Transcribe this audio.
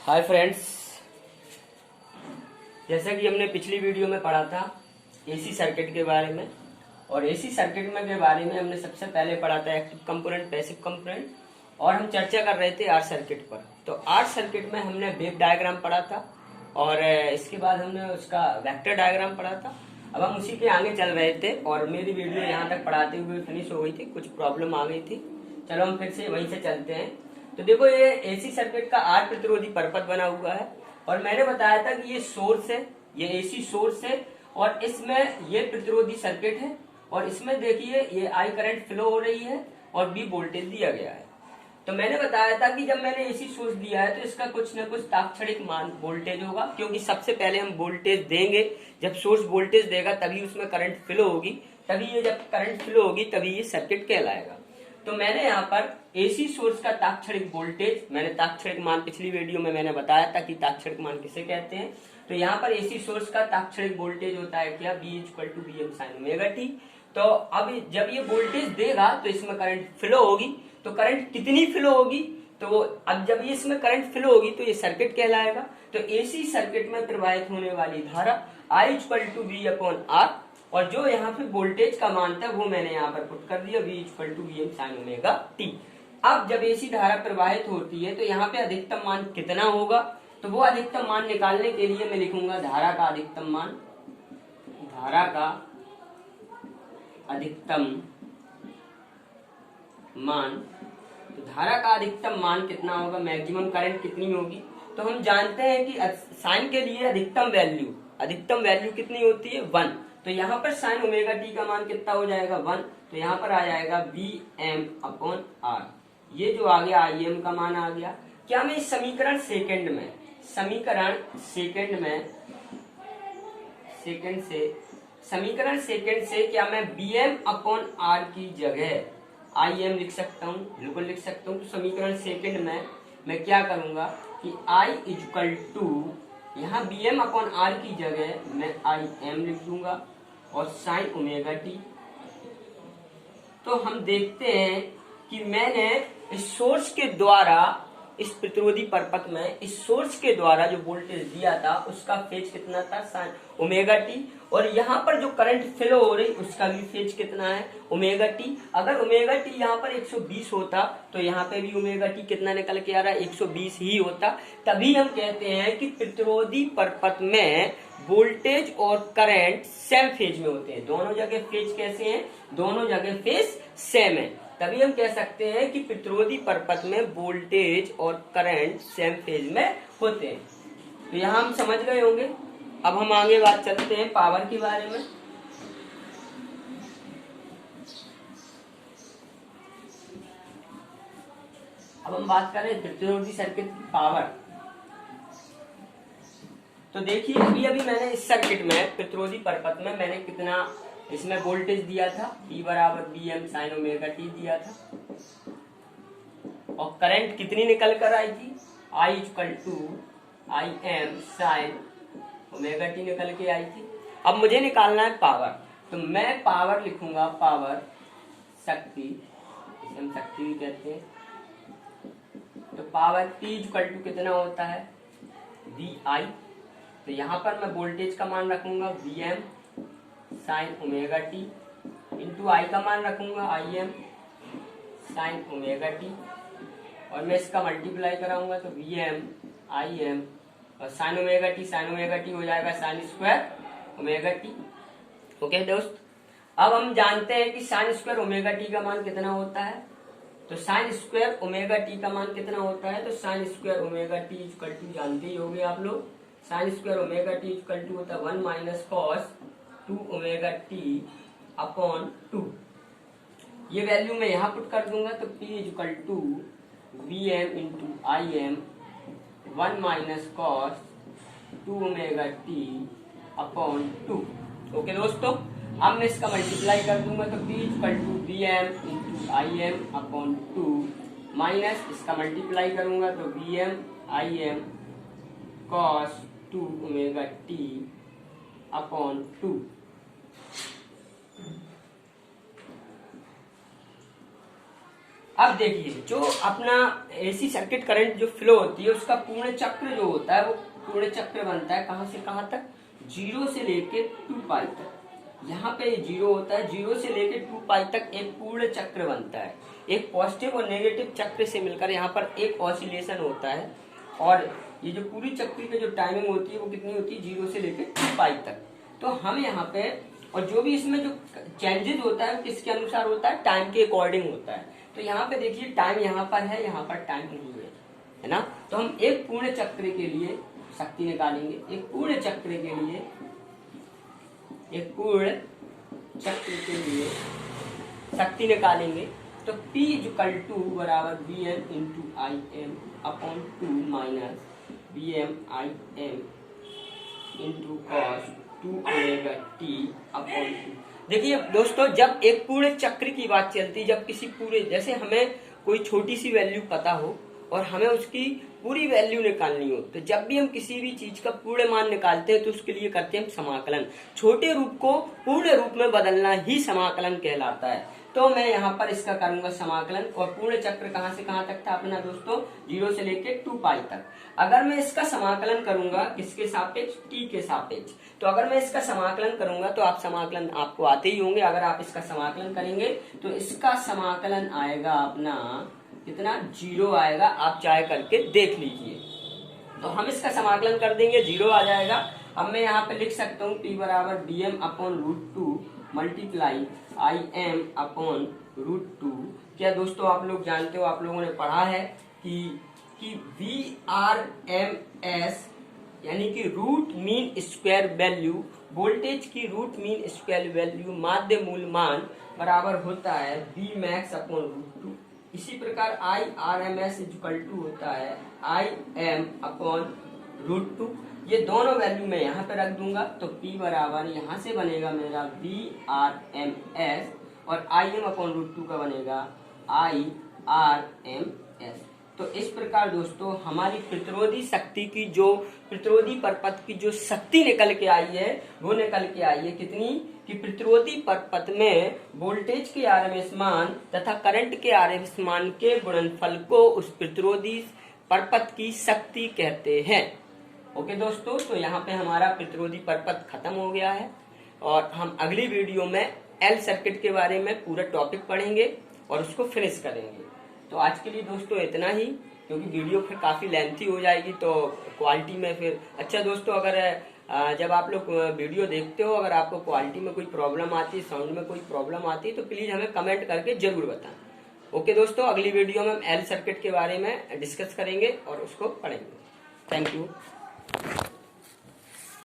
Hi friends, जैसा कि हमने पिछली वीडियो में पढ़ा था एसी सर्किट के बारे में। और एसी सर्किट में के बारे में हमने सबसे पहले पढ़ा था एक्टिव कंपोनेंट, पैसिव कंपोनेंट, और हम चर्चा कर रहे थे आर सर्किट पर। तो आर सर्किट में हमने वेव डायग्राम पढ़ा था और इसके बाद हमने उसका वेक्टर डायग्राम पढ़ा था। अब हम उसी के आगे चल रहे थे और मेरी वीडियो यहाँ तक पढ़ाते हुए फिनिश हो गई थी, कुछ प्रॉब्लम आ गई थी। चलो हम फिर से वहीं से चलते हैं। तो देखो, ये एसी सर्किट का आर प्रतिरोधी परपथ बना हुआ है और मैंने बताया था कि ये सोर्स है, ये एसी सोर्स है और इसमें ये प्रतिरोधी सर्किट है और इसमें देखिए ये आई करंट फ्लो हो रही है और बी वोल्टेज दिया गया है। तो मैंने बताया था कि जब मैंने एसी सोर्स दिया है तो इसका कुछ न कुछ तात्क्षणिक मान वोल्टेज होगा, क्योंकि सबसे पहले हम वोल्टेज देंगे। जब सोर्स वोल्टेज देगा तभी उसमें करंट फ्लो होगी, तभी ये जब करंट फ्लो होगी तभी ये सर्किट कहलाएगा। तो मैंने यहाँ पर एसी सोर्स का तात्क्षणिक वोल्टेज, मैंने तात्क्षणिक मान पिछली वीडियो में मैंने बताया था कि तात्क्षणिक मान किसे कहते हैं। तो यहाँ पर एसी सोर्स का तात्क्षणिक वोल्टेज होता है क्या, V = Vm sin omega t। तो अब जब ये वोल्टेज देगा तो इसमें करंट फ्लो होगी। तो करंट कितनी फ्लो होगी, तो अब जब ये इसमें करंट फ्लो होगी तो ये सर्किट कहलाएगा। तो एसी सर्किट में प्रवाहित होने वाली धारा I = V/R, और जो यहाँ पे वोल्टेज का मान था वो मैंने यहाँ पर पुट कर दिया, V = Vm sin omega t। अब जब एसी धारा प्रवाहित होती है तो यहाँ पे अधिकतम मान कितना होगा, तो वो अधिकतम मान निकालने के लिए मैं लिखूंगा धारा का अधिकतम मान। धारा का अधिकतम मान, तो धारा का अधिकतम मान कितना होगा, मैक्सिमम करंट कितनी होगी। तो हम जानते हैं कि साइन के लिए अधिकतम वैल्यू कितनी होती है, 1। तो यहाँ पर साइन ओमेगा टी का मान कितना हो जाएगा, 1। तो यहाँ पर आ जाएगा Vm/R। ये जो आ गया Im का मान आ गया। क्या मैं इस समीकरण सेकंड से क्या मैं Vm/R की जगह Im लिख सकता हूँ, बिल्कुल लिख सकता हूँ। तो समीकरण सेकंड में मैं क्या करूंगा कि I = यहाँ Vm/R की जगह मैं Im लिख दूंगा और साइन ओमेगा टी। तो हम देखते हैं कि मैंने इस सोर्स के द्वारा, इस प्रतिरोधी परपथ में इस सोर्स के द्वारा जो वोल्टेज दिया था उसका फेज कितना था, साइन ओमेगा टी। और यहाँ पर जो करंट फ्लो हो रही उसका भी फेज कितना है, ओमेगा टी। अगर ओमेगा टी यहाँ पर 120 होता तो यहाँ पे भी ओमेगा टी कितना निकल के आ रहा है, 120 ही होता। तभी हम कहते हैं कि प्रतिरोधी परपथ में वोल्टेज और करंट सेम फेज में होते हैं। दोनों जगह फेज कैसे हैं, दोनों जगह फेज सेम है। तभी हम कह सकते हैं कि प्रतिरोधी परपथ में वोल्टेज और करंट सेम फेज में होते हैं। तो यहाँ हम समझ गए होंगे। अब हम आगे बात चलते हैं पावर के बारे में। अब हम बात करें प्रतिरोधी सर्किट पावर। तो देखिए, अभी मैंने इस सर्किट में प्रतिरोधी परपथ में मैंने कितना इसमें वोल्टेज दिया था, E = Vm sin omega t दिया था। और करंट कितनी निकल कर आई थी, I = Im sin omega t निकल के आई थी। अब मुझे निकालना है पावर। तो मैं पावर लिखूंगा, पावर शक्ति, इसे हम शक्ति भी कहते हैं। तो पावर P = कितना होता है, Vi। तो यहाँ पर मैं वोल्टेज का मान रखूंगा Vm sine omega T into I का मान रखूंगा Im साइन ओमेगा टी, और मैं इसका मल्टीप्लाई कराऊंगा तो Vm Im और साइन ओमेगा टी हो जाएगा sine square omega T. Okay दोस्त, अब हम जानते हैं कि साइन स्क्वायर ओमेगा टी का मान कितना होता है। तो साइन स्क्वायर ओमेगा टी का मान कितना होता है, तो साइन स्क्वायर ओमेगा टी = जानते ही होंगे आप लोग, साइन स्क्वायर ओमेगा टी = होता है 1 - cos 2 ओमेगा टी अपॉन 2। ये वैल्यू मैं यहाँ पुट कर दूंगा तो P = Vm × Im 1 - cos 2 omega T upon 2। Okay दोस्तों, अब मैं इसका मल्टीप्लाई कर दूंगा तो P = Vm × Im upon 2 minus इसका मल्टीप्लाई करूंगा तो Vm Im cos 2 omega T upon 2। अब देखिए जो अपना एसी सर्किट करंट जो फ्लो होती है उसका पूर्ण चक्र जो होता है वो पूर्ण चक्र बनता है कहां से कहां तक, 0 से लेके 2 पाई तक। यहाँ पे 0 होता है, 0 से लेके 2 पाई तक एक पूर्ण चक्र बनता है। एक पॉजिटिव और नेगेटिव चक्र से मिलकर यहाँ पर एक ऑसिलेशन होता है। और ये जो पूरी चक्र की जो टाइमिंग होती है वो कितनी होती है, 0 से लेके 2 पाई तक। तो हम यहाँ पे और जो भी इसमें जो चेंजेस होता है किसके अनुसार होता है, टाइम के अकॉर्डिंग होता है। तो यहाँ पे देखिए टाइम यहाँ पर है, यहाँ पर टाइम नहीं है ना। तो हम एक पूर्ण चक्र के लिए शक्ति निकालेंगे, एक पूर्ण चक्र के लिए, एक पूर्ण चक्र के लिए शक्ति निकालेंगे। तो P = बराबर Vm × Im upon 2 minus Vm Im × cos 2ωt upon 2। देखिए दोस्तों जब एक पूर्ण चक्र की बात चलती, जब किसी पूरे, जैसे हमें कोई छोटी सी वैल्यू पता हो और हमें उसकी पूरी वैल्यू निकालनी हो, तो जब भी हम किसी भी चीज का पूर्ण मान निकालते हैं तो उसके लिए करते हैं हम समाकलन। छोटे रूप को पूर्ण रूप में बदलना ही समाकलन कहलाता है। तो मैं यहाँ पर इसका करूंगा समाकलन। और पूर्ण चक्र कहाँ से कहाँ तक था अपना दोस्तों, 0 से लेके 2 पाई तक। अगर मैं इसका समाकलन करूंगा किसके सापेक्ष, टी के सापेक्ष, तो अगर मैं इसका समाकलन करूंगा तो आप समाकलन आपको आते ही होंगे। अगर आप इसका समाकलन करेंगे तो इसका समाकलन आएगा अपना कितना, 0 आएगा। आप चाहे करके देख लीजिए। तो हम इसका समाकलन कर देंगे, 0 आ जाएगा। अब मैं यहाँ पे लिख सकता हूँ P बराबर Bm upon √2 multiply Im upon √2। क्या दोस्तों आप लोग जानते हो, आप लोगों ने पढ़ा है कि VRMS यानी कि root mean square value, voltage की रूट मीन स्क्वायर वैल्यू माध्य मूल मान बराबर होता है Vmax अपॉन √2। इसी प्रकार IRMS = होता है Im अपॉन √2। ये दोनों वैल्यू मैं यहाँ पे रख दूंगा। तो P बराबर यहाँ से बनेगा मेरा VRMS और Im अपॉन √2 का बनेगा IRMS। तो इस प्रकार दोस्तों हमारी प्रतिरोधी शक्ति की जो प्रतिरोधी परपथ की जो शक्ति निकल के आई है वो निकल के आई है कितनी, कि प्रतिरोधी परपथ में वोल्टेज के आरएमएस मान तथा करंट के आरएमएस मान के गुणनफल को उस प्रतिरोधी परपथ की शक्ति कहते हैं। ओके दोस्तों, तो यहाँ पे हमारा प्रतिरोधी परपथ खत्म हो गया है और हम अगली वीडियो में एल सर्किट के बारे में पूरा टॉपिक पढ़ेंगे और उसको फिनिश करेंगे। तो आज के लिए दोस्तों इतना ही, क्योंकि वीडियो फिर काफी लेंथी हो जाएगी तो क्वालिटी में फिर। अच्छा दोस्तों, अगर जब आप लोग वीडियो देखते हो अगर आपको क्वालिटी में कोई प्रॉब्लम आती है, साउंड में कोई प्रॉब्लम आती है तो प्लीज हमें कमेंट करके जरूर बताएं। ओके दोस्तों, अगली वीडियो में हम एल सर्किट के बारे में डिस्कस करेंगे और उसको पढ़ेंगे। Thank you.